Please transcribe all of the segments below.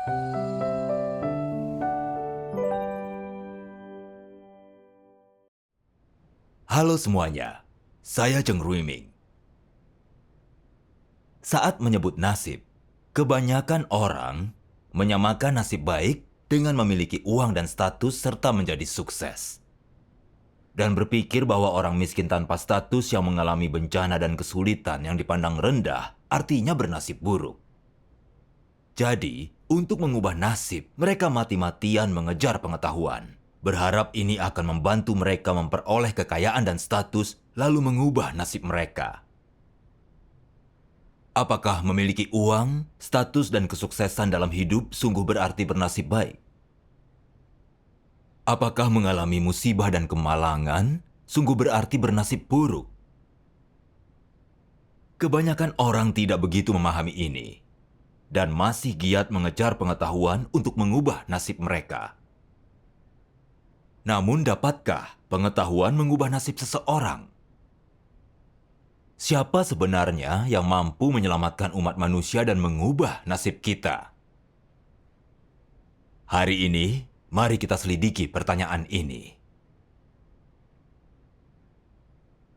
Halo semuanya, saya Cheng Ruiming. Saat menyebut nasib, kebanyakan orang menyamakan nasib baik dengan memiliki uang dan status serta menjadi sukses. Dan berpikir bahwa orang miskin tanpa status yang mengalami bencana dan kesulitan yang dipandang rendah artinya bernasib buruk. Jadi, untuk mengubah nasib, mereka mati-matian mengejar pengetahuan. Berharap ini akan membantu mereka memperoleh kekayaan dan status, lalu mengubah nasib mereka. Apakah memiliki uang, status, dan kesuksesan dalam hidup sungguh berarti bernasib baik? Apakah mengalami musibah dan kemalangan sungguh berarti bernasib buruk? Kebanyakan orang tidak begitu memahami ini, dan masih giat mengejar pengetahuan untuk mengubah nasib mereka. Namun dapatkah pengetahuan mengubah nasib seseorang? Siapa sebenarnya yang mampu menyelamatkan umat manusia dan mengubah nasib kita? Hari ini, mari kita selidiki pertanyaan ini.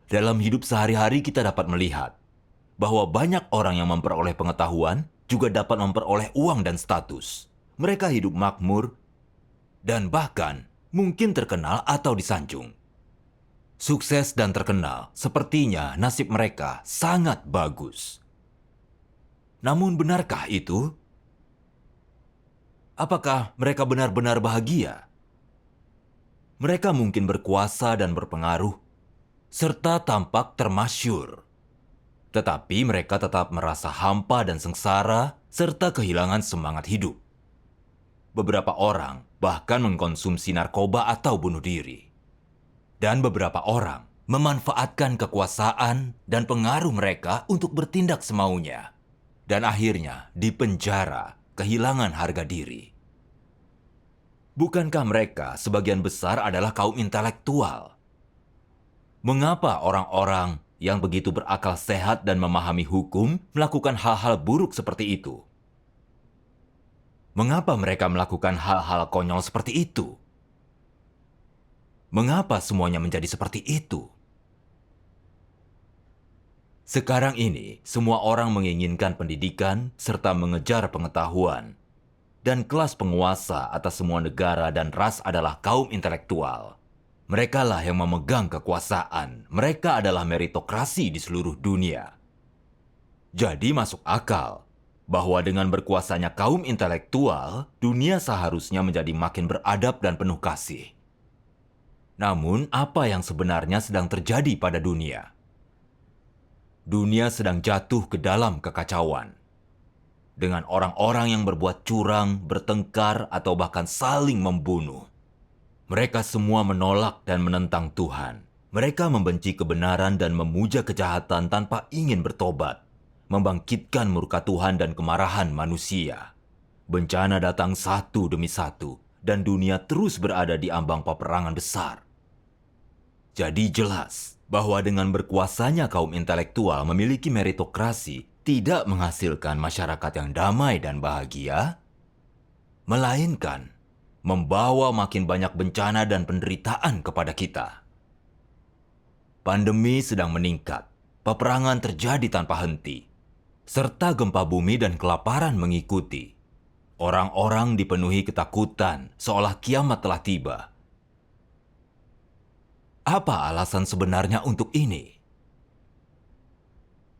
Dalam hidup sehari-hari kita dapat melihat bahwa banyak orang yang memperoleh pengetahuan juga dapat memperoleh uang dan status. Mereka hidup makmur dan bahkan mungkin terkenal atau disanjung. Sukses dan terkenal, sepertinya nasib mereka sangat bagus. Namun benarkah itu? Apakah mereka benar-benar bahagia? Mereka mungkin berkuasa dan berpengaruh, serta tampak termasyur. Tetapi mereka tetap merasa hampa dan sengsara, serta kehilangan semangat hidup. Beberapa orang bahkan mengkonsumsi narkoba atau bunuh diri. Dan beberapa orang memanfaatkan kekuasaan dan pengaruh mereka untuk bertindak semaunya. Dan akhirnya dipenjara, kehilangan harga diri. Bukankah mereka sebagian besar adalah kaum intelektual? Mengapa orang-orang yang begitu berakal sehat dan memahami hukum melakukan hal-hal buruk seperti itu? Mengapa mereka melakukan hal-hal konyol seperti itu? Mengapa semuanya menjadi seperti itu? Sekarang ini, semua orang menginginkan pendidikan serta mengejar pengetahuan. Dan kelas penguasa atas semua negara dan ras adalah kaum intelektual. Merekalah yang memegang kekuasaan. Mereka adalah meritokrasi di seluruh dunia. Jadi masuk akal bahwa dengan berkuasanya kaum intelektual, dunia seharusnya menjadi makin beradab dan penuh kasih. Namun, apa yang sebenarnya sedang terjadi pada dunia? Dunia sedang jatuh ke dalam kekacauan. Dengan orang-orang yang berbuat curang, bertengkar, atau bahkan saling membunuh. Mereka semua menolak dan menentang Tuhan. Mereka membenci kebenaran dan memuja kejahatan tanpa ingin bertobat. Membangkitkan murka Tuhan dan kemarahan manusia. Bencana datang satu demi satu, dan dunia terus berada di ambang peperangan besar. Jadi jelas bahwa dengan berkuasanya kaum intelektual memiliki meritokrasi tidak menghasilkan masyarakat yang damai dan bahagia, melainkan membawa makin banyak bencana dan penderitaan kepada kita. Pandemi sedang meningkat, peperangan terjadi tanpa henti, serta gempa bumi dan kelaparan mengikuti. Orang-orang dipenuhi ketakutan seolah kiamat telah tiba. Apa alasan sebenarnya untuk ini?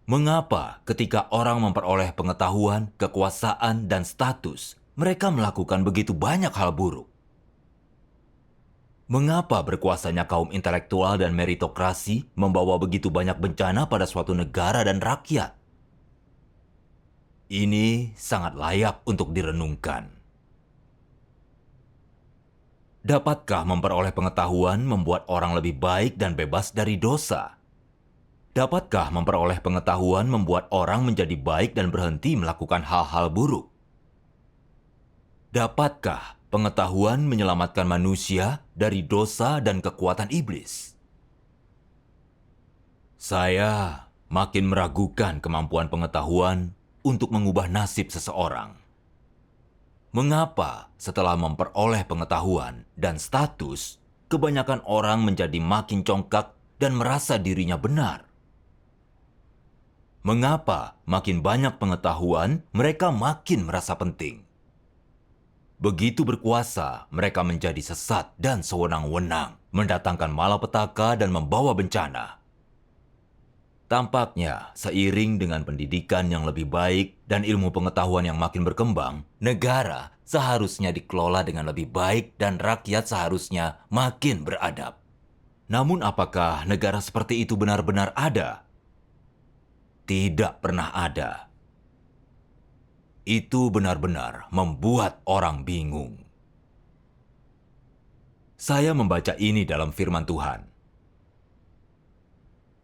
Mengapa ketika orang memperoleh pengetahuan, kekuasaan, dan status, mereka melakukan begitu banyak hal buruk? Mengapa berkuasanya kaum intelektual dan meritokrasi membawa begitu banyak bencana pada suatu negara dan rakyat? Ini sangat layak untuk direnungkan. Dapatkah memperoleh pengetahuan membuat orang lebih baik dan bebas dari dosa? Dapatkah memperoleh pengetahuan membuat orang menjadi baik dan berhenti melakukan hal-hal buruk? Dapatkah pengetahuan menyelamatkan manusia dari dosa dan kekuatan iblis? Saya makin meragukan kemampuan pengetahuan untuk mengubah nasib seseorang. Mengapa setelah memperoleh pengetahuan dan status, kebanyakan orang menjadi makin congkak dan merasa dirinya benar? Mengapa makin banyak pengetahuan, mereka makin merasa penting? Begitu berkuasa, mereka menjadi sesat dan sewenang-wenang, mendatangkan malapetaka dan membawa bencana. Tampaknya, seiring dengan pendidikan yang lebih baik dan ilmu pengetahuan yang makin berkembang, negara seharusnya dikelola dengan lebih baik dan rakyat seharusnya makin beradab. Namun apakah negara seperti itu benar-benar ada? Tidak pernah ada. Itu benar-benar membuat orang bingung. Saya membaca ini dalam firman Tuhan.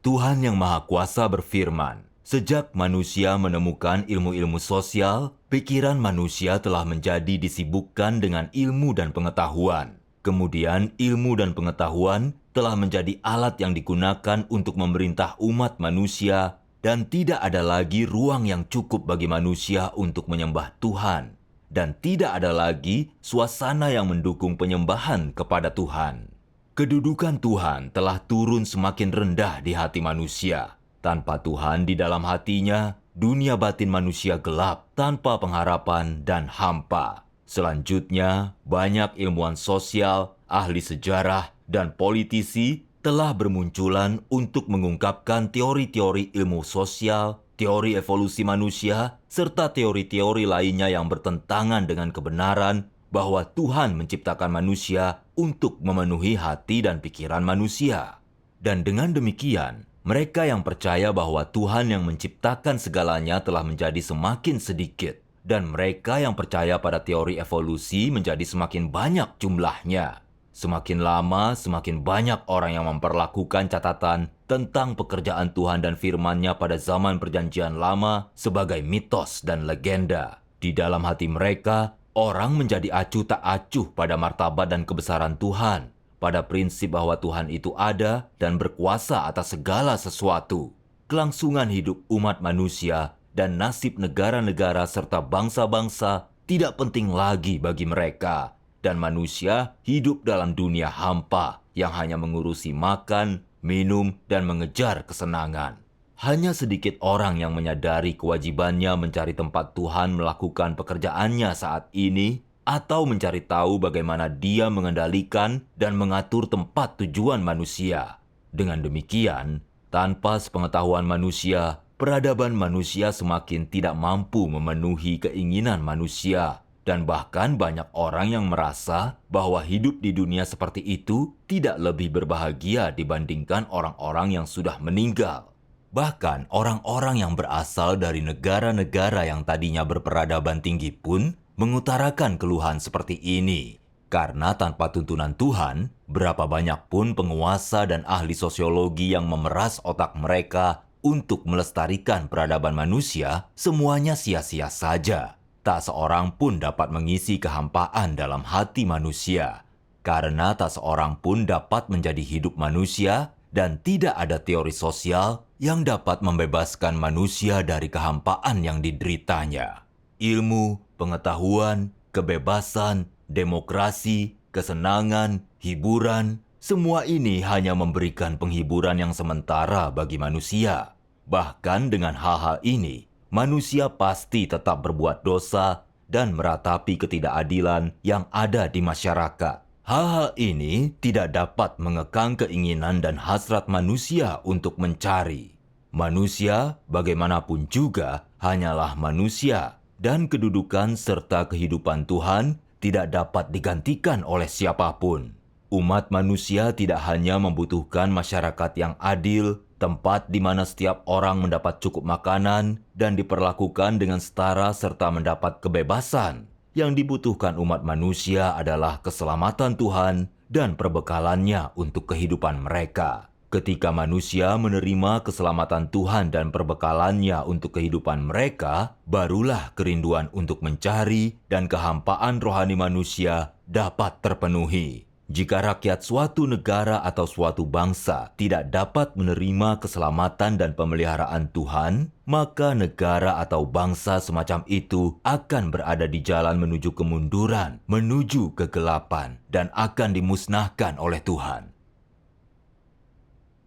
Tuhan Yang Maha Kuasa berfirman, sejak manusia menemukan ilmu-ilmu sosial, pikiran manusia telah menjadi disibukkan dengan ilmu dan pengetahuan. Kemudian ilmu dan pengetahuan telah menjadi alat yang digunakan untuk memerintah umat manusia dan tidak ada lagi ruang yang cukup bagi manusia untuk menyembah Tuhan. Dan tidak ada lagi suasana yang mendukung penyembahan kepada Tuhan. Kedudukan Tuhan telah turun semakin rendah di hati manusia. Tanpa Tuhan di dalam hatinya, dunia batin manusia gelap tanpa pengharapan dan hampa. Selanjutnya, banyak ilmuwan sosial, ahli sejarah, dan politisi telah bermunculan untuk mengungkapkan teori-teori ilmu sosial, teori evolusi manusia, serta teori-teori lainnya yang bertentangan dengan kebenaran bahwa Tuhan menciptakan manusia untuk memenuhi hati dan pikiran manusia. Dan dengan demikian, mereka yang percaya bahwa Tuhan yang menciptakan segalanya telah menjadi semakin sedikit. Dan mereka yang percaya pada teori evolusi menjadi semakin banyak jumlahnya. Semakin lama, semakin banyak orang yang memperlakukan catatan tentang pekerjaan Tuhan dan firman-Nya pada zaman Perjanjian Lama sebagai mitos dan legenda. Di dalam hati mereka, orang menjadi acuh tak acuh pada martabat dan kebesaran Tuhan, pada prinsip bahwa Tuhan itu ada dan berkuasa atas segala sesuatu. Kelangsungan hidup umat manusia dan nasib negara-negara serta bangsa-bangsa tidak penting lagi bagi mereka. Dan manusia hidup dalam dunia hampa yang hanya mengurusi makan, minum, dan mengejar kesenangan. Hanya sedikit orang yang menyadari kewajibannya mencari tempat Tuhan melakukan pekerjaannya saat ini, atau mencari tahu bagaimana Dia mengendalikan dan mengatur tempat tujuan manusia. Dengan demikian, tanpa sepengetahuan manusia, peradaban manusia semakin tidak mampu memenuhi keinginan manusia. Dan bahkan banyak orang yang merasa bahwa hidup di dunia seperti itu tidak lebih berbahagia dibandingkan orang-orang yang sudah meninggal. Bahkan orang-orang yang berasal dari negara-negara yang tadinya berperadaban tinggi pun mengutarakan keluhan seperti ini. Karena tanpa tuntunan Tuhan, berapa banyak pun penguasa dan ahli sosiologi yang memeras otak mereka untuk melestarikan peradaban manusia, semuanya sia-sia saja. Tak seorang pun dapat mengisi kehampaan dalam hati manusia. Karena tak seorang pun dapat menjadi hidup manusia dan tidak ada teori sosial yang dapat membebaskan manusia dari kehampaan yang dideritanya. Ilmu, pengetahuan, kebebasan, demokrasi, kesenangan, hiburan, semua ini hanya memberikan penghiburan yang sementara bagi manusia. Bahkan dengan hal-hal ini, manusia pasti tetap berbuat dosa dan meratapi ketidakadilan yang ada di masyarakat. Hal-hal ini tidak dapat mengekang keinginan dan hasrat manusia untuk mencari. Manusia, bagaimanapun juga, hanyalah manusia, dan kedudukan serta kehidupan Tuhan tidak dapat digantikan oleh siapapun. Umat manusia tidak hanya membutuhkan masyarakat yang adil, tempat di mana setiap orang mendapat cukup makanan dan diperlakukan dengan setara serta mendapat kebebasan. Yang dibutuhkan umat manusia adalah keselamatan Tuhan dan perbekalannya untuk kehidupan mereka. Ketika manusia menerima keselamatan Tuhan dan perbekalannya untuk kehidupan mereka, barulah kerinduan untuk mencari dan kehampaan rohani manusia dapat terpenuhi. Jika rakyat suatu negara atau suatu bangsa tidak dapat menerima keselamatan dan pemeliharaan Tuhan, maka negara atau bangsa semacam itu akan berada di jalan menuju kemunduran, menuju kegelapan, dan akan dimusnahkan oleh Tuhan.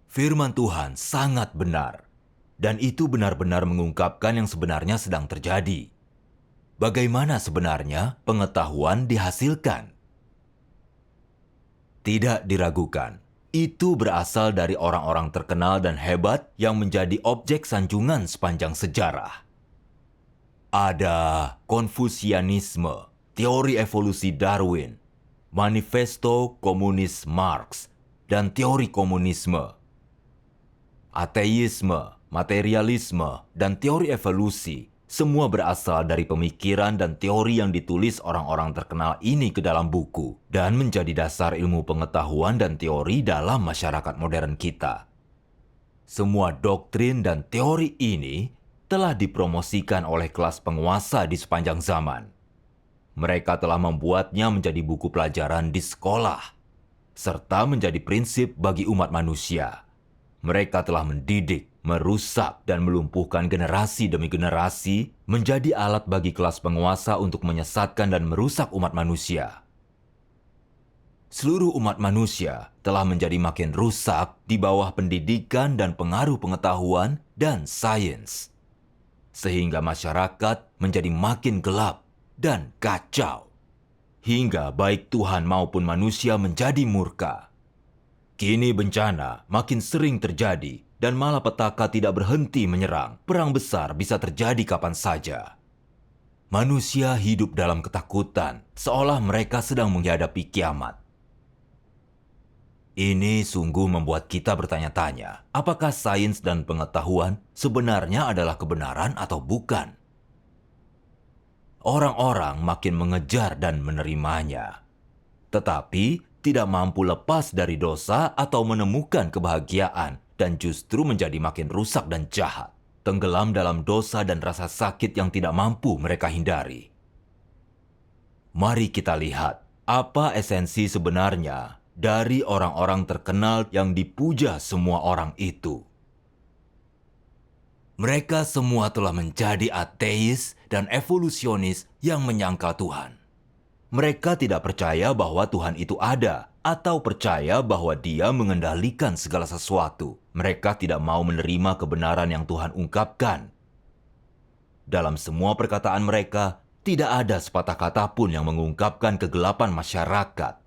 Firman Tuhan sangat benar, dan itu benar-benar mengungkapkan yang sebenarnya sedang terjadi. Bagaimana sebenarnya pengetahuan dihasilkan? Tidak diragukan, itu berasal dari orang-orang terkenal dan hebat yang menjadi objek sanjungan sepanjang sejarah. Ada Konfusianisme, teori evolusi Darwin, manifesto komunis Marx, dan teori komunisme. Ateisme, materialisme, dan teori evolusi semua berasal dari pemikiran dan teori yang ditulis orang-orang terkenal ini ke dalam buku dan menjadi dasar ilmu pengetahuan dan teori dalam masyarakat modern kita. Semua doktrin dan teori ini telah dipromosikan oleh kelas penguasa di sepanjang zaman. Mereka telah membuatnya menjadi buku pelajaran di sekolah, serta menjadi prinsip bagi umat manusia. Mereka telah mendidik, merusak, dan melumpuhkan generasi demi generasi menjadi alat bagi kelas penguasa untuk menyesatkan dan merusak umat manusia. Seluruh umat manusia telah menjadi makin rusak di bawah pendidikan dan pengaruh pengetahuan dan sains. Sehingga masyarakat menjadi makin gelap dan kacau. Hingga baik Tuhan maupun manusia menjadi murka. Kini bencana makin sering terjadi dan malapetaka tidak berhenti menyerang. Perang besar bisa terjadi kapan saja. Manusia hidup dalam ketakutan, seolah mereka sedang menghadapi kiamat. Ini sungguh membuat kita bertanya-tanya, apakah sains dan pengetahuan sebenarnya adalah kebenaran atau bukan? Orang-orang makin mengejar dan menerimanya. Tetapi tidak mampu lepas dari dosa atau menemukan kebahagiaan dan justru menjadi makin rusak dan jahat, tenggelam dalam dosa dan rasa sakit yang tidak mampu mereka hindari. Mari kita lihat apa esensi sebenarnya dari orang-orang terkenal yang dipuja semua orang itu. Mereka semua telah menjadi ateis dan evolusionis yang menyangkal Tuhan. Mereka tidak percaya bahwa Tuhan itu ada atau percaya bahwa Dia mengendalikan segala sesuatu. Mereka tidak mau menerima kebenaran yang Tuhan ungkapkan. Dalam semua perkataan mereka, tidak ada sepatah kata pun yang mengungkapkan kegelapan masyarakat.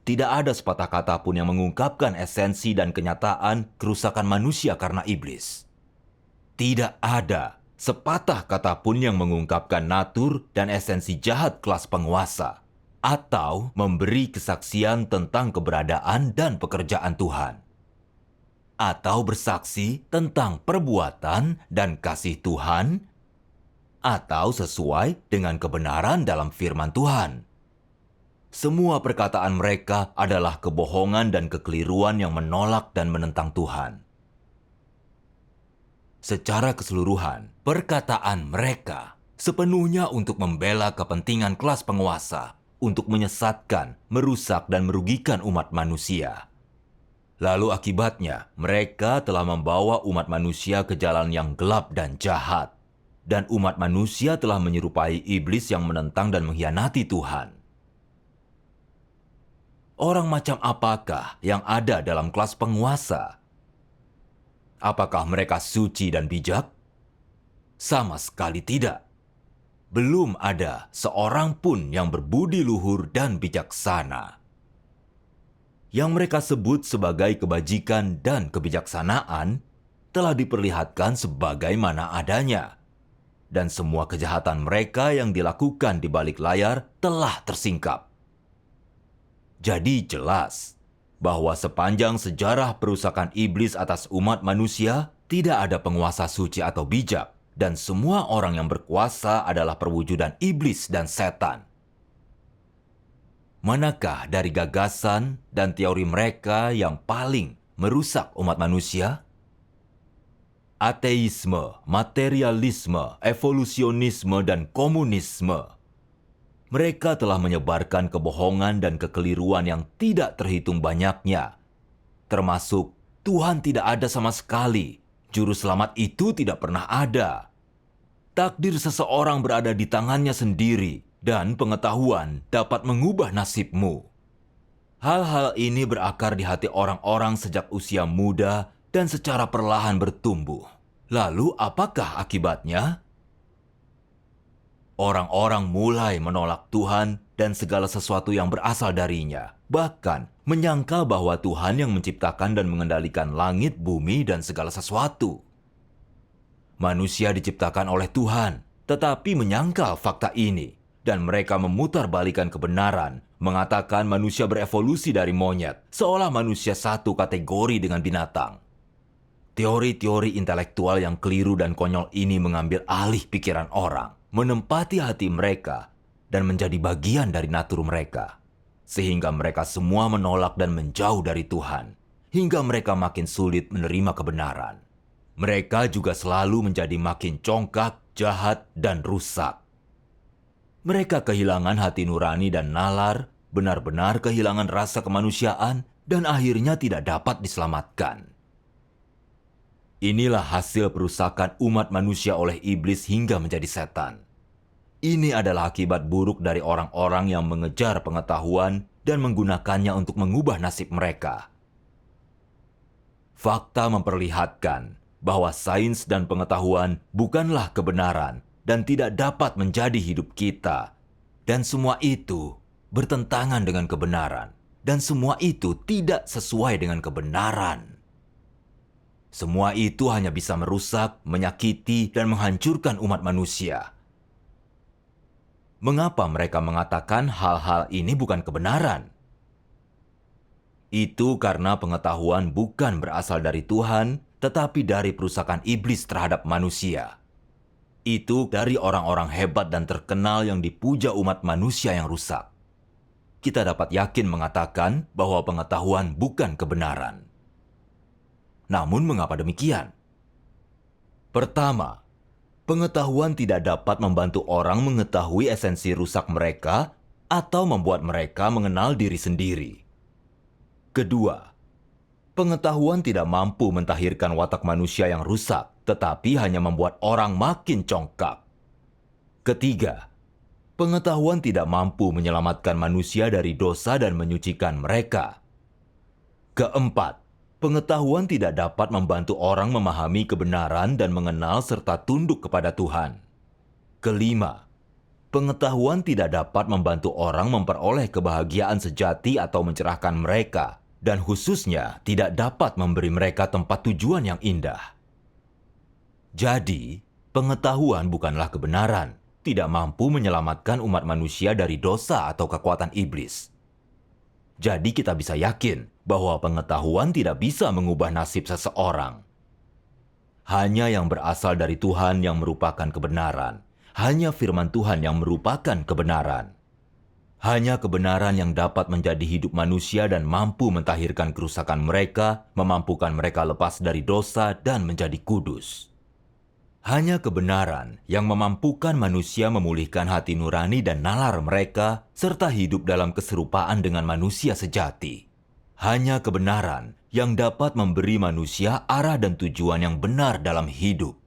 Tidak ada sepatah kata pun yang mengungkapkan esensi dan kenyataan kerusakan manusia karena iblis. Tidak ada sepatah kata pun yang mengungkapkan natur dan esensi jahat kelas penguasa, atau memberi kesaksian tentang keberadaan dan pekerjaan Tuhan, atau bersaksi tentang perbuatan dan kasih Tuhan, atau sesuai dengan kebenaran dalam firman Tuhan. Semua perkataan mereka adalah kebohongan dan kekeliruan yang menolak dan menentang Tuhan. Secara keseluruhan, perkataan mereka sepenuhnya untuk membela kepentingan kelas penguasa, untuk menyesatkan, merusak, dan merugikan umat manusia. Lalu akibatnya, mereka telah membawa umat manusia ke jalan yang gelap dan jahat. Dan umat manusia telah menyerupai iblis yang menentang dan mengkhianati Tuhan. Orang macam apakah yang ada dalam kelas penguasa? Apakah mereka suci dan bijak? Sama sekali tidak. Belum ada seorang pun yang berbudi luhur dan bijaksana. Yang mereka sebut sebagai kebajikan dan kebijaksanaan telah diperlihatkan sebagaimana adanya. Dan semua kejahatan mereka yang dilakukan di balik layar telah tersingkap. Jadi jelas bahwa sepanjang sejarah perusakan iblis atas umat manusia, tidak ada penguasa suci atau bijak, dan semua orang yang berkuasa adalah perwujudan iblis dan setan. Manakah dari gagasan dan teori mereka yang paling merusak umat manusia? Ateisme, materialisme, evolusionisme, dan komunisme. Mereka telah menyebarkan kebohongan dan kekeliruan yang tidak terhitung banyaknya. Termasuk, Tuhan tidak ada sama sekali. Juru selamat itu tidak pernah ada. Takdir seseorang berada di tangannya sendiri, dan pengetahuan dapat mengubah nasibmu. Hal-hal ini berakar di hati orang-orang sejak usia muda dan secara perlahan bertumbuh. Lalu apakah akibatnya? Orang-orang mulai menolak Tuhan dan segala sesuatu yang berasal darinya. Bahkan menyangka bahwa Tuhan yang menciptakan dan mengendalikan langit, bumi, dan segala sesuatu. Manusia diciptakan oleh Tuhan, tetapi menyangkal fakta ini. Dan mereka memutarbalikkan kebenaran, mengatakan manusia berevolusi dari monyet, seolah manusia satu kategori dengan binatang. Teori-teori intelektual yang keliru dan konyol ini mengambil alih pikiran orang, menempati hati mereka, dan menjadi bagian dari natur mereka. Sehingga mereka semua menolak dan menjauh dari Tuhan, hingga mereka makin sulit menerima kebenaran. Mereka juga selalu menjadi makin congkak, jahat, dan rusak. Mereka kehilangan hati nurani dan nalar, benar-benar kehilangan rasa kemanusiaan, dan akhirnya tidak dapat diselamatkan. Inilah hasil perusakan umat manusia oleh iblis hingga menjadi setan. Ini adalah akibat buruk dari orang-orang yang mengejar pengetahuan dan menggunakannya untuk mengubah nasib mereka. Fakta memperlihatkan bahwa sains dan pengetahuan bukanlah kebenaran dan tidak dapat menjadi hidup kita. Dan semua itu bertentangan dengan kebenaran. Dan semua itu tidak sesuai dengan kebenaran. Semua itu hanya bisa merusak, menyakiti, dan menghancurkan umat manusia. Mengapa mereka mengatakan hal-hal ini bukan kebenaran? Itu karena pengetahuan bukan berasal dari Tuhan, tetapi dari perusakan iblis terhadap manusia. Itu dari orang-orang hebat dan terkenal yang dipuja umat manusia yang rusak. Kita dapat yakin mengatakan bahwa pengetahuan bukan kebenaran. Namun mengapa demikian? Pertama, pengetahuan tidak dapat membantu orang mengetahui esensi rusak mereka atau membuat mereka mengenal diri sendiri. Kedua, pengetahuan tidak mampu mentahirkan watak manusia yang rusak, tetapi hanya membuat orang makin congkak. Ketiga, pengetahuan tidak mampu menyelamatkan manusia dari dosa dan menyucikan mereka. Keempat, pengetahuan tidak dapat membantu orang memahami kebenaran dan mengenal serta tunduk kepada Tuhan. Kelima, pengetahuan tidak dapat membantu orang memperoleh kebahagiaan sejati atau mencerahkan mereka, dan khususnya tidak dapat memberi mereka tempat tujuan yang indah. Jadi, pengetahuan bukanlah kebenaran, tidak mampu menyelamatkan umat manusia dari dosa atau kekuatan iblis. Jadi kita bisa yakin bahwa pengetahuan tidak bisa mengubah nasib seseorang. Hanya yang berasal dari Tuhan yang merupakan kebenaran. Hanya firman Tuhan yang merupakan kebenaran. Hanya kebenaran yang dapat menjadi hidup manusia dan mampu mentahirkan kerusakan mereka, memampukan mereka lepas dari dosa dan menjadi kudus. Hanya kebenaran yang memampukan manusia memulihkan hati nurani dan nalar mereka, serta hidup dalam keserupaan dengan manusia sejati. Hanya kebenaran yang dapat memberi manusia arah dan tujuan yang benar dalam hidup.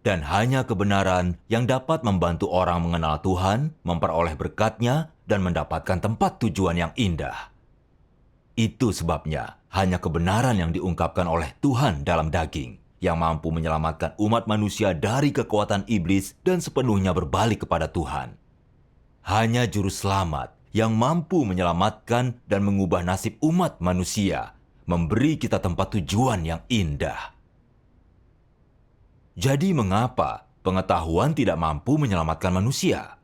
Dan hanya kebenaran yang dapat membantu orang mengenal Tuhan, memperoleh berkat-Nya, dan mendapatkan tempat tujuan yang indah. Itu sebabnya hanya kebenaran yang diungkapkan oleh Tuhan dalam daging, yang mampu menyelamatkan umat manusia dari kekuatan iblis dan sepenuhnya berbalik kepada Tuhan. Hanya Juru Selamat yang mampu menyelamatkan dan mengubah nasib umat manusia, memberi kita tempat tujuan yang indah. Jadi mengapa pengetahuan tidak mampu menyelamatkan manusia?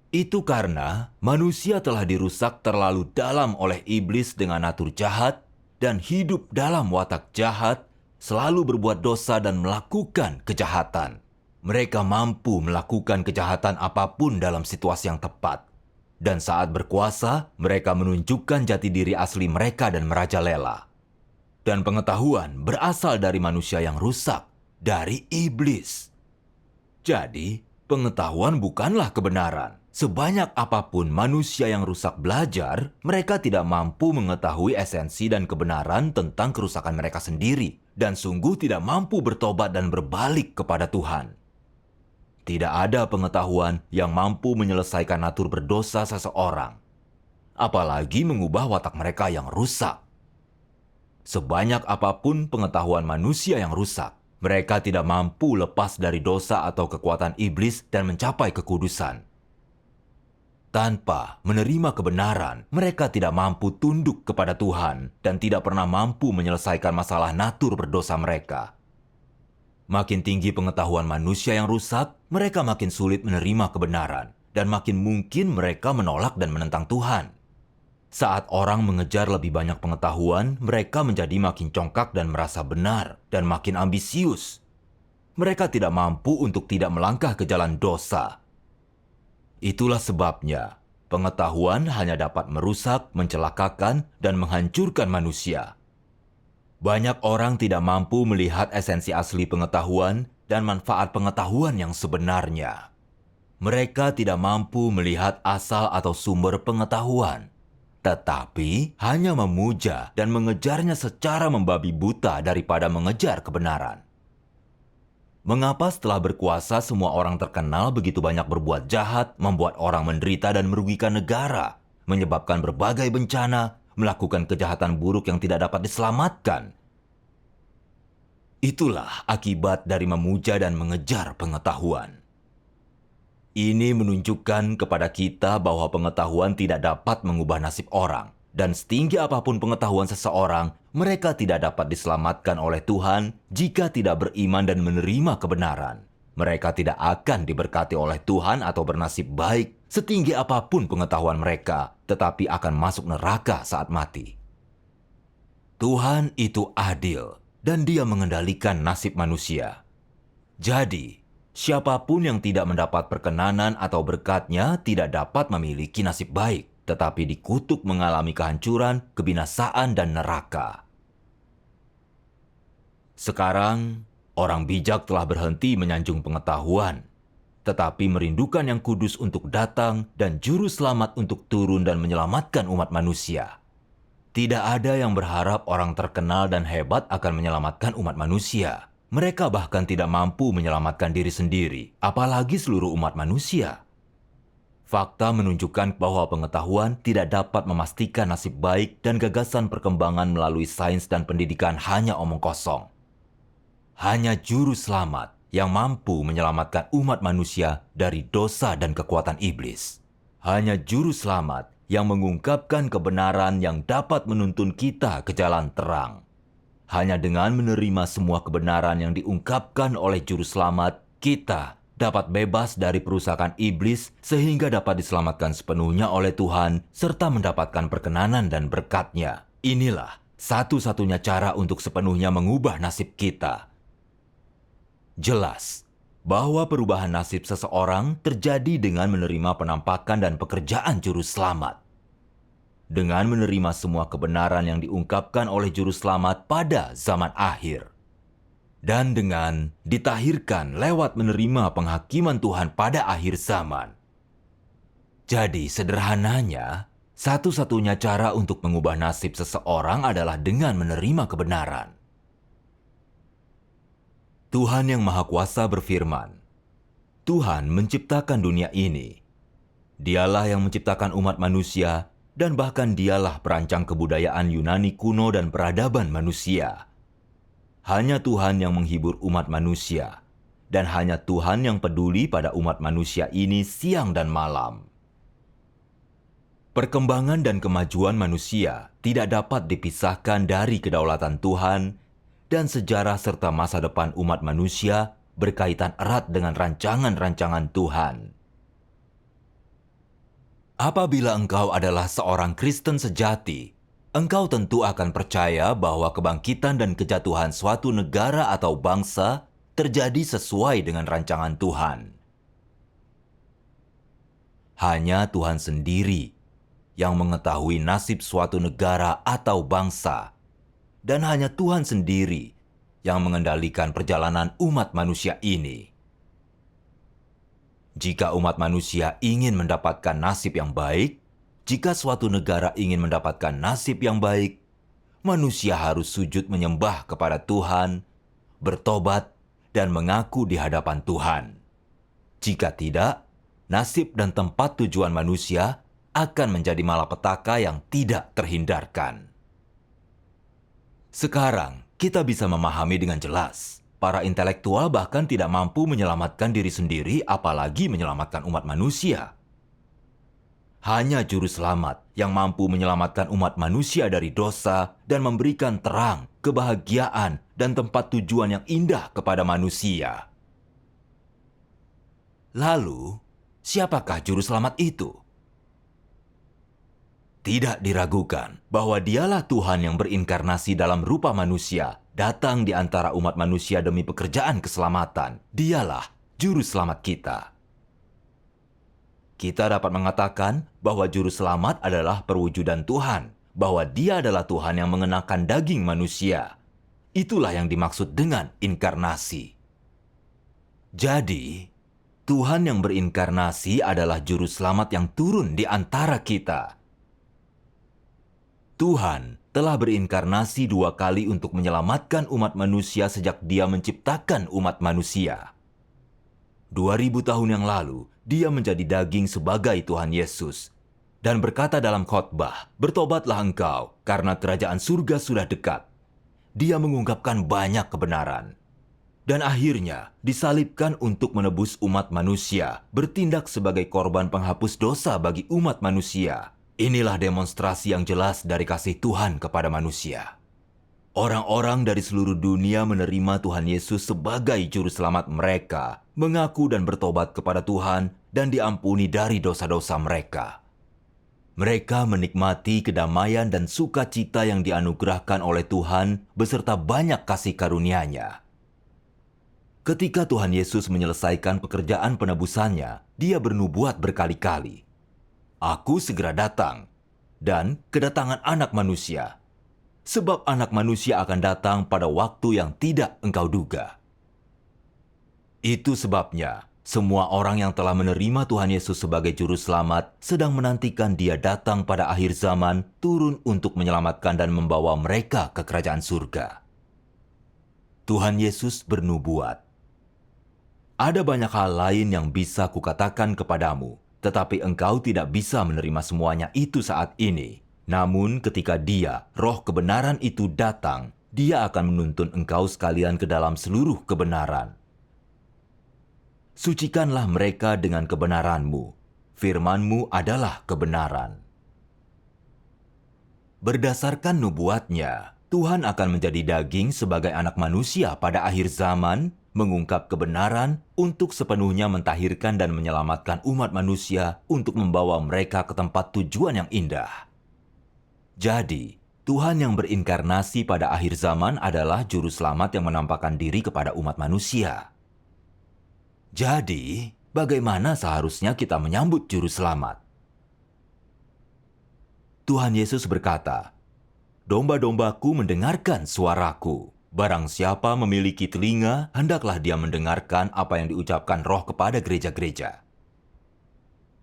Itu karena manusia telah dirusak terlalu dalam oleh iblis dengan natur jahat dan hidup dalam watak jahat, selalu berbuat dosa dan melakukan kejahatan. Mereka mampu melakukan kejahatan apapun dalam situasi yang tepat. Dan saat berkuasa, mereka menunjukkan jati diri asli mereka dan merajalela. Dan pengetahuan berasal dari manusia yang rusak, dari iblis. Jadi, pengetahuan bukanlah kebenaran, Sebanyak apapun manusia yang rusak belajar, mereka tidak mampu mengetahui esensi dan kebenaran tentang kerusakan mereka sendiri, dan sungguh tidak mampu bertobat dan berbalik kepada Tuhan. Tidak ada pengetahuan yang mampu menyelesaikan natur berdosa seseorang, apalagi mengubah watak mereka yang rusak. Sebanyak apapun pengetahuan manusia yang rusak, mereka tidak mampu lepas dari dosa atau kekuatan iblis dan mencapai kekudusan. Tanpa menerima kebenaran, mereka tidak mampu tunduk kepada Tuhan dan tidak pernah mampu menyelesaikan masalah natur berdosa mereka. Makin tinggi pengetahuan manusia yang rusak, mereka makin sulit menerima kebenaran, dan makin mungkin mereka menolak dan menentang Tuhan. Saat orang mengejar lebih banyak pengetahuan, mereka menjadi makin congkak dan merasa benar, dan makin ambisius. Mereka tidak mampu untuk tidak melangkah ke jalan dosa. Itulah sebabnya, pengetahuan hanya dapat merusak, mencelakakan, dan menghancurkan manusia. Banyak orang tidak mampu melihat esensi asli pengetahuan dan manfaat pengetahuan yang sebenarnya. Mereka tidak mampu melihat asal atau sumber pengetahuan, tetapi hanya memuja dan mengejarnya secara membabi buta daripada mengejar kebenaran. Mengapa setelah berkuasa semua orang terkenal begitu banyak berbuat jahat, membuat orang menderita dan merugikan negara, menyebabkan berbagai bencana, melakukan kejahatan buruk yang tidak dapat diselamatkan? Itulah akibat dari memuja dan mengejar pengetahuan. Ini menunjukkan kepada kita bahwa pengetahuan tidak dapat mengubah nasib orang. Dan setinggi apapun pengetahuan seseorang, mereka tidak dapat diselamatkan oleh Tuhan jika tidak beriman dan menerima kebenaran. Mereka tidak akan diberkati oleh Tuhan atau bernasib baik setinggi apapun pengetahuan mereka, tetapi akan masuk neraka saat mati. Tuhan itu adil, dan Dia mengendalikan nasib manusia. Jadi, siapapun yang tidak mendapat perkenanan atau berkat-Nya tidak dapat memiliki nasib baik, tetapi dikutuk mengalami kehancuran, kebinasaan, dan neraka. Sekarang, orang bijak telah berhenti menyanjung pengetahuan, tetapi merindukan yang kudus untuk datang dan juru selamat untuk turun dan menyelamatkan umat manusia. Tidak ada yang berharap orang terkenal dan hebat akan menyelamatkan umat manusia. Mereka bahkan tidak mampu menyelamatkan diri sendiri, apalagi seluruh umat manusia. Fakta menunjukkan bahwa pengetahuan tidak dapat memastikan nasib baik dan gagasan perkembangan melalui sains dan pendidikan hanya omong kosong. Hanya juru selamat yang mampu menyelamatkan umat manusia dari dosa dan kekuatan iblis. Hanya juru selamat yang mengungkapkan kebenaran yang dapat menuntun kita ke jalan terang. Hanya dengan menerima semua kebenaran yang diungkapkan oleh juru selamat, kita dapat bebas dari perusakan iblis sehingga dapat diselamatkan sepenuhnya oleh Tuhan serta mendapatkan perkenanan dan berkat-Nya. Inilah satu-satunya cara untuk sepenuhnya mengubah nasib kita. Jelas bahwa perubahan nasib seseorang terjadi dengan menerima penampakan dan pekerjaan juru selamat. Dengan menerima semua kebenaran yang diungkapkan oleh juru selamat pada zaman akhir. Dan dengan ditahirkan lewat menerima penghakiman Tuhan pada akhir zaman. Jadi sederhananya, satu-satunya cara untuk mengubah nasib seseorang adalah dengan menerima kebenaran. Tuhan yang Maha Kuasa berfirman, Tuhan menciptakan dunia ini. Dialah yang menciptakan umat manusia, dan bahkan Dialah perancang kebudayaan Yunani kuno dan peradaban manusia. Hanya Tuhan yang menghibur umat manusia, dan hanya Tuhan yang peduli pada umat manusia ini siang dan malam. Perkembangan dan kemajuan manusia tidak dapat dipisahkan dari kedaulatan Tuhan, dan sejarah serta masa depan umat manusia berkaitan erat dengan rancangan-rancangan Tuhan. Apabila engkau adalah seorang Kristen sejati, engkau tentu akan percaya bahwa kebangkitan dan kejatuhan suatu negara atau bangsa terjadi sesuai dengan rancangan Tuhan. Hanya Tuhan sendiri yang mengetahui nasib suatu negara atau bangsa, dan hanya Tuhan sendiri yang mengendalikan perjalanan umat manusia ini. Jika umat manusia ingin mendapatkan nasib yang baik, jika suatu negara ingin mendapatkan nasib yang baik, manusia harus sujud menyembah kepada Tuhan, bertobat, dan mengaku di hadapan Tuhan. Jika tidak, nasib dan tempat tujuan manusia akan menjadi malapetaka yang tidak terhindarkan. Sekarang, kita bisa memahami dengan jelas. Para intelektual bahkan tidak mampu menyelamatkan diri sendiri, apalagi menyelamatkan umat manusia. Hanya Juru Selamat yang mampu menyelamatkan umat manusia dari dosa dan memberikan terang, kebahagiaan, dan tempat tujuan yang indah kepada manusia. Lalu, siapakah Juru Selamat itu? Tidak diragukan bahwa dialah Tuhan yang berinkarnasi dalam rupa manusia, datang di antara umat manusia demi pekerjaan keselamatan. Dialah Juru Selamat kita. Kita dapat mengatakan bahwa Juru Selamat adalah perwujudan Tuhan, bahwa Dia adalah Tuhan yang mengenakan daging manusia. Itulah yang dimaksud dengan inkarnasi. Jadi, Tuhan yang berinkarnasi adalah Juru Selamat yang turun di antara kita. Tuhan telah berinkarnasi 2 kali untuk menyelamatkan umat manusia sejak Dia menciptakan umat manusia. 2000 tahun yang lalu, Dia menjadi daging sebagai Tuhan Yesus dan berkata dalam khotbah, "Bertobatlah engkau, karena kerajaan surga sudah dekat." Dia mengungkapkan banyak kebenaran. Dan akhirnya disalibkan untuk menebus umat manusia, bertindak sebagai korban penghapus dosa bagi umat manusia. Inilah demonstrasi yang jelas dari kasih Tuhan kepada manusia. Orang-orang dari seluruh dunia menerima Tuhan Yesus sebagai Juru Selamat mereka, mengaku dan bertobat kepada Tuhan, dan diampuni dari dosa-dosa mereka. Mereka menikmati kedamaian dan sukacita yang dianugerahkan oleh Tuhan beserta banyak kasih karunia-Nya. Ketika Tuhan Yesus menyelesaikan pekerjaan penebusannya, Dia bernubuat berkali-kali, "Aku segera datang," dan kedatangan Anak Manusia. Sebab Anak Manusia akan datang pada waktu yang tidak engkau duga. Itu sebabnya, semua orang yang telah menerima Tuhan Yesus sebagai Juru Selamat sedang menantikan Dia datang pada akhir zaman, turun untuk menyelamatkan dan membawa mereka ke kerajaan surga. Tuhan Yesus bernubuat, "Ada banyak hal lain yang bisa kukatakan kepadamu, tetapi engkau tidak bisa menerima semuanya itu saat ini. Namun ketika Dia, Roh kebenaran itu datang, Dia akan menuntun engkau sekalian ke dalam seluruh kebenaran. Sucikanlah mereka dengan kebenaran-Mu. Firman-Mu adalah kebenaran." Berdasarkan nubuatnya, Tuhan akan menjadi daging sebagai anak manusia pada akhir zaman, mengungkap kebenaran untuk sepenuhnya mentahirkan dan menyelamatkan umat manusia untuk membawa mereka ke tempat tujuan yang indah. Jadi, Tuhan yang berinkarnasi pada akhir zaman adalah Juru Selamat yang menampakkan diri kepada umat manusia. Jadi, bagaimana seharusnya kita menyambut Juru Selamat? Tuhan Yesus berkata, "Domba-dombaku mendengarkan suaraku. Barang siapa memiliki telinga, hendaklah dia mendengarkan apa yang diucapkan Roh kepada gereja-gereja."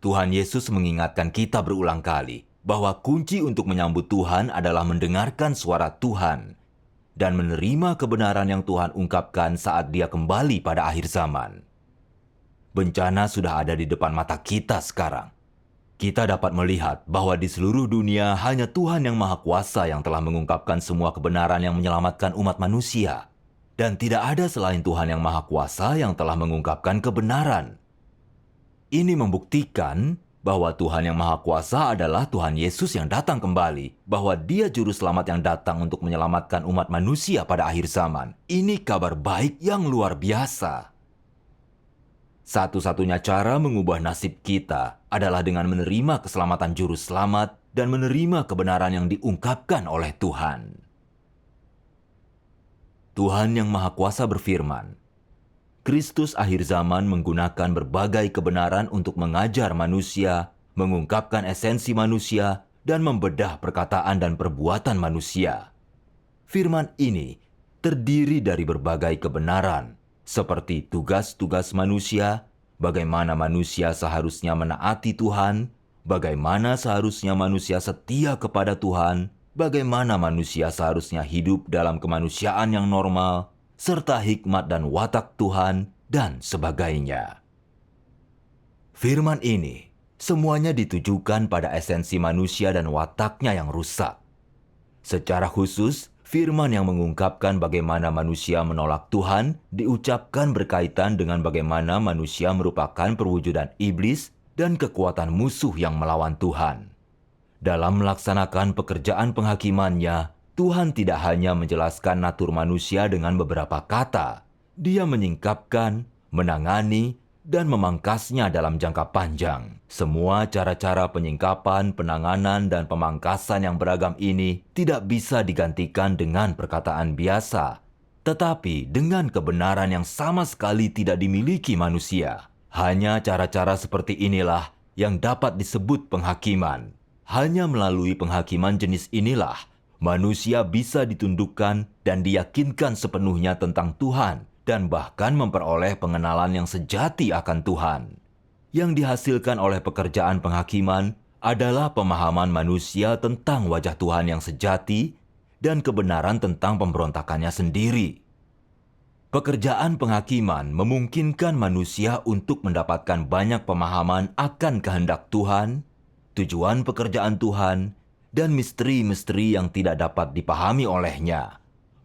Tuhan Yesus mengingatkan kita berulang kali bahwa kunci untuk menyambut Tuhan adalah mendengarkan suara Tuhan dan menerima kebenaran yang Tuhan ungkapkan saat Dia kembali pada akhir zaman. Bencana sudah ada di depan mata kita sekarang. Kita dapat melihat bahwa di seluruh dunia hanya Tuhan yang Maha Kuasa yang telah mengungkapkan semua kebenaran yang menyelamatkan umat manusia. Dan tidak ada selain Tuhan yang Maha Kuasa yang telah mengungkapkan kebenaran. Ini membuktikan bahwa Tuhan yang Maha Kuasa adalah Tuhan Yesus yang datang kembali, bahwa Dia Juru Selamat yang datang untuk menyelamatkan umat manusia pada akhir zaman. Ini kabar baik yang luar biasa. Satu-satunya cara mengubah nasib kita adalah dengan menerima keselamatan Juru Selamat dan menerima kebenaran yang diungkapkan oleh Tuhan. Tuhan yang Maha Kuasa berfirman, Kristus akhir zaman menggunakan berbagai kebenaran untuk mengajar manusia, mengungkapkan esensi manusia, dan membedah perkataan dan perbuatan manusia. Firman ini terdiri dari berbagai kebenaran, seperti tugas-tugas manusia, bagaimana manusia seharusnya menaati Tuhan, bagaimana seharusnya manusia setia kepada Tuhan, bagaimana manusia seharusnya hidup dalam kemanusiaan yang normal, serta hikmat dan watak Tuhan, dan sebagainya. Firman ini semuanya ditujukan pada esensi manusia dan wataknya yang rusak. Secara khusus, firman yang mengungkapkan bagaimana manusia menolak Tuhan diucapkan berkaitan dengan bagaimana manusia merupakan perwujudan iblis dan kekuatan musuh yang melawan Tuhan. Dalam melaksanakan pekerjaan penghakimannya, Tuhan tidak hanya menjelaskan natur manusia dengan beberapa kata. Dia menyingkapkan, menangani, dan memangkasnya dalam jangka panjang. Semua cara-cara penyingkapan, penanganan, dan pemangkasan yang beragam ini tidak bisa digantikan dengan perkataan biasa, tetapi dengan kebenaran yang sama sekali tidak dimiliki manusia. Hanya cara-cara seperti inilah yang dapat disebut penghakiman. Hanya melalui penghakiman jenis inilah manusia bisa ditundukkan dan diyakinkan sepenuhnya tentang Tuhan dan bahkan memperoleh pengenalan yang sejati akan Tuhan. Yang dihasilkan oleh pekerjaan penghakiman adalah pemahaman manusia tentang wajah Tuhan yang sejati dan kebenaran tentang pemberontakannya sendiri. Pekerjaan penghakiman memungkinkan manusia untuk mendapatkan banyak pemahaman akan kehendak Tuhan, tujuan pekerjaan Tuhan, dan misteri-misteri yang tidak dapat dipahami olehnya.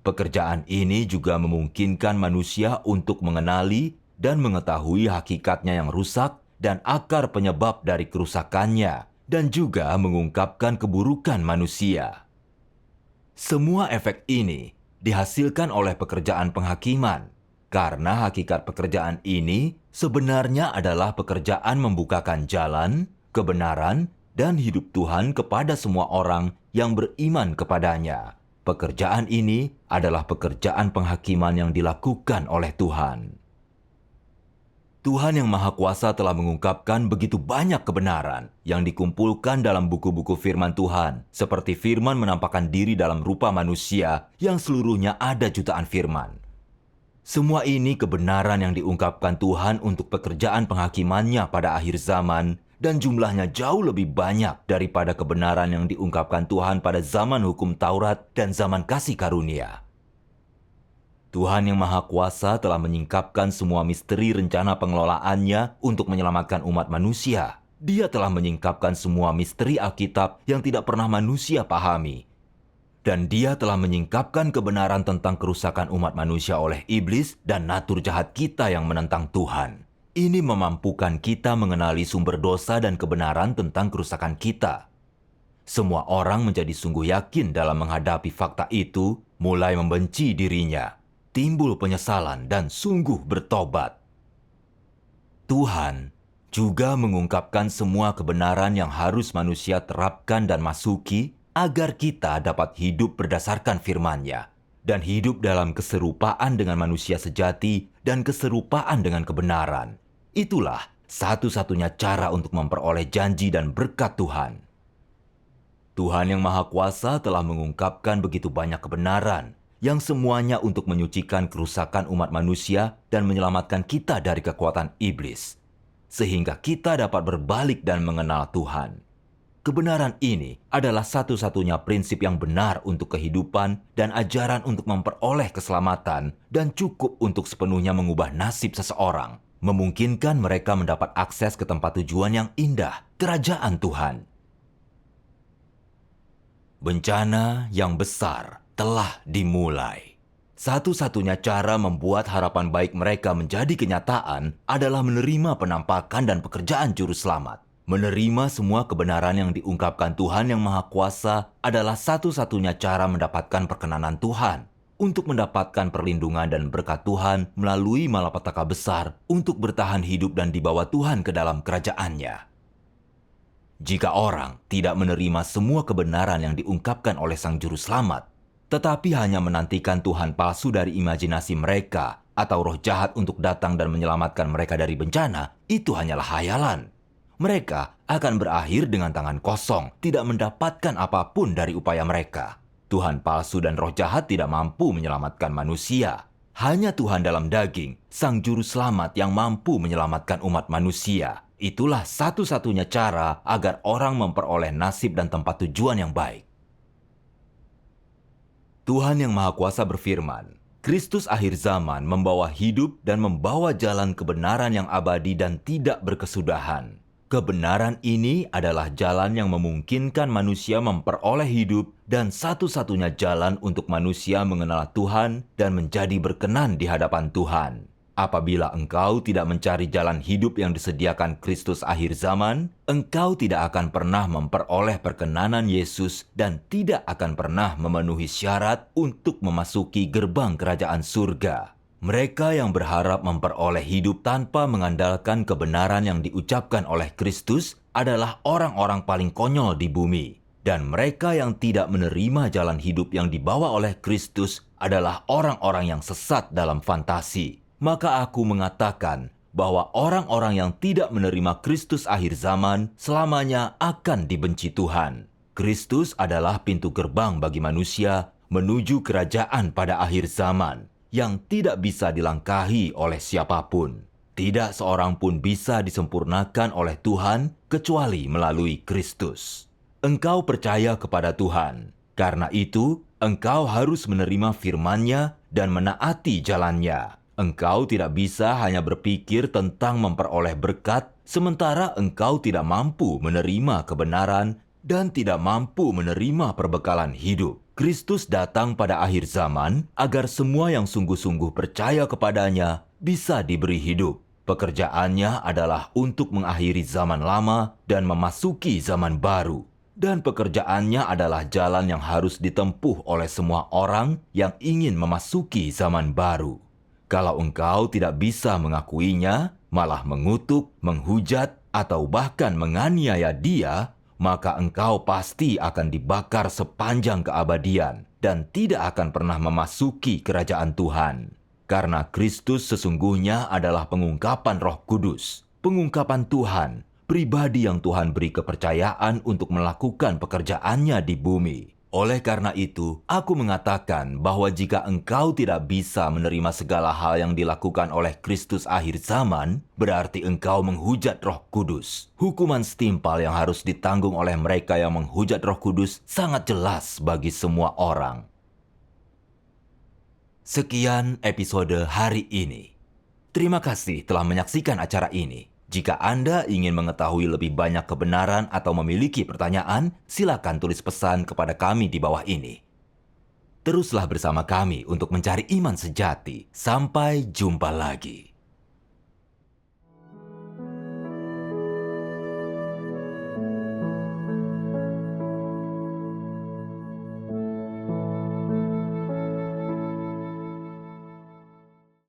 Pekerjaan ini juga memungkinkan manusia untuk mengenali dan mengetahui hakikatnya yang rusak dan akar penyebab dari kerusakannya, dan juga mengungkapkan keburukan manusia. Semua efek ini dihasilkan oleh pekerjaan penghakiman, karena hakikat pekerjaan ini sebenarnya adalah pekerjaan membukakan jalan, kebenaran, dan hidup Tuhan kepada semua orang yang beriman kepadanya. Pekerjaan ini adalah pekerjaan penghakiman yang dilakukan oleh Tuhan. Tuhan yang Maha Kuasa telah mengungkapkan begitu banyak kebenaran yang dikumpulkan dalam buku-buku firman Tuhan, seperti firman menampakkan diri dalam rupa manusia yang seluruhnya ada jutaan firman. Semua ini kebenaran yang diungkapkan Tuhan untuk pekerjaan penghakimannya pada akhir zaman, dan jumlahnya jauh lebih banyak daripada kebenaran yang diungkapkan Tuhan pada zaman hukum Taurat dan zaman kasih karunia. Tuhan yang Maha Kuasa telah menyingkapkan semua misteri rencana pengelolaannya untuk menyelamatkan umat manusia. Dia telah menyingkapkan semua misteri Alkitab yang tidak pernah manusia pahami. Dan dia telah menyingkapkan kebenaran tentang kerusakan umat manusia oleh iblis dan natur jahat kita yang menentang Tuhan. Ini memampukan kita mengenali sumber dosa dan kebenaran tentang kerusakan kita. Semua orang menjadi sungguh yakin dalam menghadapi fakta itu, mulai membenci dirinya, timbul penyesalan dan sungguh bertobat. Tuhan juga mengungkapkan semua kebenaran yang harus manusia terapkan dan masuki agar kita dapat hidup berdasarkan firman-Nya dan hidup dalam keserupaan dengan manusia sejati dan keserupaan dengan kebenaran. Itulah satu-satunya cara untuk memperoleh janji dan berkat Tuhan. Tuhan yang Maha Kuasa telah mengungkapkan begitu banyak kebenaran yang semuanya untuk menyucikan kerusakan umat manusia dan menyelamatkan kita dari kekuatan iblis, sehingga kita dapat berbalik dan mengenal Tuhan. Kebenaran ini adalah satu-satunya prinsip yang benar untuk kehidupan dan ajaran untuk memperoleh keselamatan dan cukup untuk sepenuhnya mengubah nasib seseorang, memungkinkan mereka mendapat akses ke tempat tujuan yang indah, kerajaan Tuhan. Bencana yang besar telah dimulai. Satu-satunya cara membuat harapan baik mereka menjadi kenyataan adalah menerima penampakan dan pekerjaan juru selamat. Menerima semua kebenaran yang diungkapkan Tuhan yang Maha Kuasa adalah satu-satunya cara mendapatkan perkenanan Tuhan, untuk mendapatkan perlindungan dan berkat Tuhan melalui malapetaka besar untuk bertahan hidup dan dibawa Tuhan ke dalam kerajaan-Nya. Jika orang tidak menerima semua kebenaran yang diungkapkan oleh Sang Juru Selamat, tetapi hanya menantikan Tuhan palsu dari imajinasi mereka atau roh jahat untuk datang dan menyelamatkan mereka dari bencana, itu hanyalah hayalan. Mereka akan berakhir dengan tangan kosong, tidak mendapatkan apapun dari upaya mereka. Tuhan palsu dan roh jahat tidak mampu menyelamatkan manusia. Hanya Tuhan dalam daging, Sang Juru Selamat yang mampu menyelamatkan umat manusia. Itulah satu-satunya cara agar orang memperoleh nasib dan tempat tujuan yang baik. Tuhan Yang Maha Kuasa berfirman, Kristus akhir zaman membawa hidup dan membawa jalan kebenaran yang abadi dan tidak berkesudahan. Kebenaran ini adalah jalan yang memungkinkan manusia memperoleh hidup dan satu-satunya jalan untuk manusia mengenal Tuhan dan menjadi berkenan di hadapan Tuhan. Apabila engkau tidak mencari jalan hidup yang disediakan Kristus akhir zaman, engkau tidak akan pernah memperoleh perkenanan Yesus dan tidak akan pernah memenuhi syarat untuk memasuki gerbang kerajaan surga. Mereka yang berharap memperoleh hidup tanpa mengandalkan kebenaran yang diucapkan oleh Kristus adalah orang-orang paling konyol di bumi. Dan mereka yang tidak menerima jalan hidup yang dibawa oleh Kristus adalah orang-orang yang sesat dalam fantasi. Maka aku mengatakan bahwa orang-orang yang tidak menerima Kristus akhir zaman selamanya akan dibenci Tuhan. Kristus adalah pintu gerbang bagi manusia menuju kerajaan pada akhir zaman yang tidak bisa dilangkahi oleh siapapun. Tidak seorang pun bisa disempurnakan oleh Tuhan kecuali melalui Kristus. Engkau percaya kepada Tuhan. Karena itu, engkau harus menerima firman-Nya dan menaati jalan-Nya. Engkau tidak bisa hanya berpikir tentang memperoleh berkat, sementara engkau tidak mampu menerima kebenaran dan tidak mampu menerima perbekalan hidup. Kristus datang pada akhir zaman agar semua yang sungguh-sungguh percaya kepadanya bisa diberi hidup. Pekerjaannya adalah untuk mengakhiri zaman lama dan memasuki zaman baru. Dan pekerjaannya adalah jalan yang harus ditempuh oleh semua orang yang ingin memasuki zaman baru. Kalau engkau tidak bisa mengakuinya, malah mengutuk, menghujat, atau bahkan menganiaya dia, maka engkau pasti akan dibakar sepanjang keabadian dan tidak akan pernah memasuki kerajaan Tuhan. Karena Kristus sesungguhnya adalah pengungkapan Roh Kudus, pengungkapan Tuhan, pribadi yang Tuhan beri kepercayaan untuk melakukan pekerjaannya di bumi. Oleh karena itu, aku mengatakan bahwa jika engkau tidak bisa menerima segala hal yang dilakukan oleh Kristus akhir zaman, berarti engkau menghujat Roh Kudus. Hukuman setimpal yang harus ditanggung oleh mereka yang menghujat Roh Kudus sangat jelas bagi semua orang. Sekian episode hari ini. Terima kasih telah menyaksikan acara ini. Jika Anda ingin mengetahui lebih banyak kebenaran atau memiliki pertanyaan, silakan tulis pesan kepada kami di bawah ini. Teruslah bersama kami untuk mencari iman sejati. Sampai jumpa lagi.